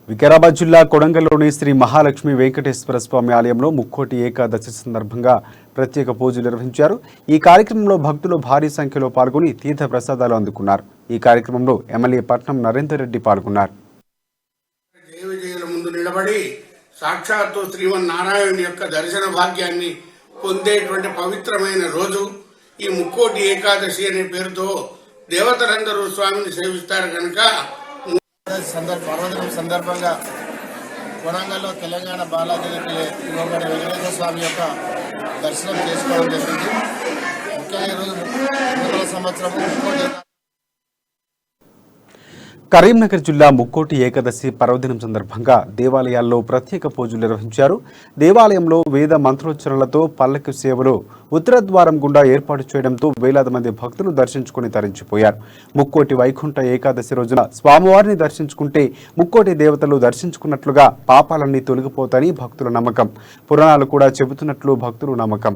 వికారాబాద్ జిల్లా కొడంగల్లోని శ్రీ మహాలక్ష్మి వెంకటేశ్వర స్వామి ఆలయంలో ముక్కోటి ఏకాదశి సందర్భంగా ప్రత్యేక పూజలు నిర్వహించారు। ఈ కార్యక్రమంలో భక్తులు భారీ సంఖ్యలో పాల్గొని తీర్థ ప్రసాదాలు అందుకున్నారు। ఈ కార్యక్రమంలో ఎమ్మెల్యే పట్నం నరేందర్ రెడ్డి పాల్గొన్నారు। సాక్షాత్తు శ్రీమన్నారాయణ యొక్క దర్శన భాగ్యాన్ని పొందేటువంటి పవిత్రమైన రోజు ఈ ముక్కోటి ఏకాదశి అనే పేరుతో దేవతలందరూ స్వామిని సేవిస్తారు కనుక పర్వదినం సందర్భంగా కొడంగల్లో తెలంగాణ బాలాజీకి ఇవ్వబడే వెంకటేశ్వర స్వామి యొక్క దర్శనం చేసుకోవడం జరిగింది। ముఖ్యంగా ఈరోజు నూతన సంవత్సరం ముక్కోటి కరీంనగర్ జిల్లా ముక్కోటి ఏకాదశి పర్వదినం సందర్భంగా దేవాలయాల్లో ప్రత్యేక పూజలు నిర్వహించారు। దేవాలయంలో వేద మంత్రోచ్చరణలతో పల్లకి సేవలు ఉత్తరద్వారం గుండా ఏర్పాటు చేయడంతో వేలాది మంది భక్తులు దర్శించుకుని తరించిపోయారు। ముక్కోటి వైకుంఠ ఏకాదశి రోజున స్వామివారిని దర్శించుకుంటే ముక్కోటి దేవతలు దర్శించుకున్నట్లుగా పాపాలన్నీ తొలగిపోతాయని భక్తుల నమ్మకం। పురాణాలు కూడా చెబుతున్నట్లు భక్తుల నమ్మకం।